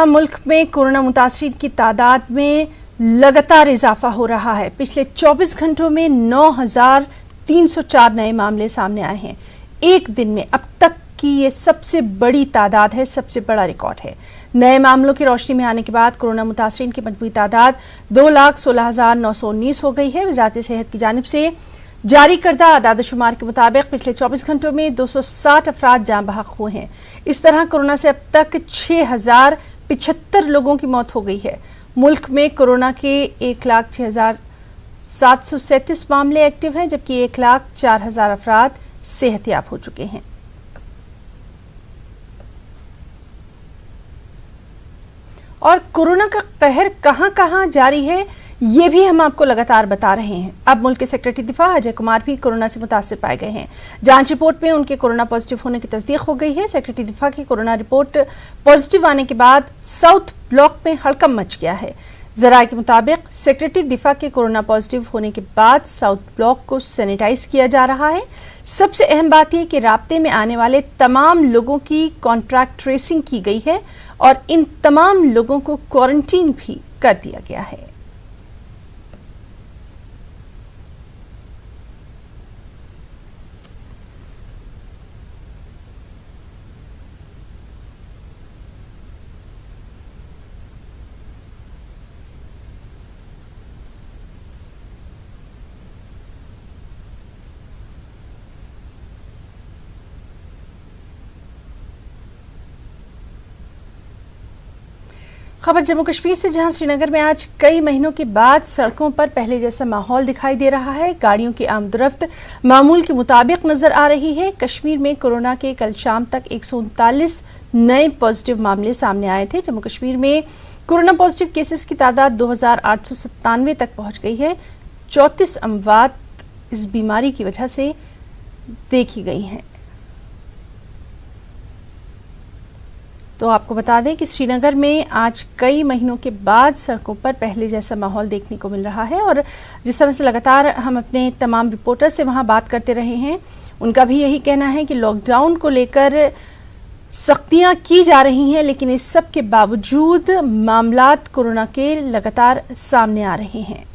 मुल्क में कोरोना मुतासिरीन की तादाद में लगातार इजाफा हो रहा है। पिछले 24 घंटों में 9,304 नए मामले सामने आए हैं। एक दिन में अब तक की ये सबसे बड़ी तादाद है, सबसे बड़ा रिकॉर्ड है। नए मामलों की रोशनी में आने के बाद कोरोना मुतासिरीन की मजमूई तादाद 2,16,919 हो गई है। वज़ारत सेहत की जानिब से जारी करदा आदाद-ओ-शुमार के मुताबिक पिछले 24 घंटों में 260 अफराद जान बहक हुए हैं। इस तरह कोरोना से अब तक 6,075 लोगों की मौत हो गई है। मुल्क में कोरोना के 1,06,737 मामले एक्टिव हैं, जबकि 1,04,000 अफराद सेहतयाब हो चुके हैं। और कोरोना का कहर कहां कहां जारी है, ये भी हम आपको लगातार बता रहे हैं। अब मुल्क के सेक्रेटरी दिफा अजय कुमार भी कोरोना से मुतासिर पाए गए हैं। जांच रिपोर्ट में उनके कोरोना पॉजिटिव होने की तस्दीक हो गई है। सेक्रेटरी दिफा की कोरोना रिपोर्ट पॉजिटिव आने के बाद साउथ ब्लॉक में हड़कंप मच गया है। जराये के मुताबिक सेक्रेटरी दिफा के कोरोना पॉजिटिव होने के बाद साउथ ब्लॉक को सैनिटाइज किया जा रहा है। सबसे अहम बात यह कि राब्ते में आने वाले तमाम लोगों की कॉन्ट्रैक्ट ट्रेसिंग की गई है और इन तमाम लोगों को क्वारंटीन भी कर दिया गया है। खबर जम्मू कश्मीर से, जहां श्रीनगर में आज कई महीनों के बाद सड़कों पर पहले जैसा माहौल दिखाई दे रहा है। गाड़ियों की आमदरफ्त मामूल के मुताबिक नजर आ रही है। कश्मीर में कोरोना के कल शाम तक 139 नए पॉजिटिव मामले सामने आए थे। जम्मू कश्मीर में कोरोना पॉजिटिव केसेस की तादाद 2,897 तक पहुंच गई है। 34 अमवात इस बीमारी की वजह से देखी गई हैं। तो आपको बता दें कि श्रीनगर में आज कई महीनों के बाद सड़कों पर पहले जैसा माहौल देखने को मिल रहा है। और जिस तरह से लगातार हम अपने तमाम रिपोर्टर से वहां बात करते रहे हैं, उनका भी यही कहना है कि लॉकडाउन को लेकर सख्तियां की जा रही हैं, लेकिन इस सब के बावजूद मामलात कोरोना के लगातार सामने आ रहे हैं।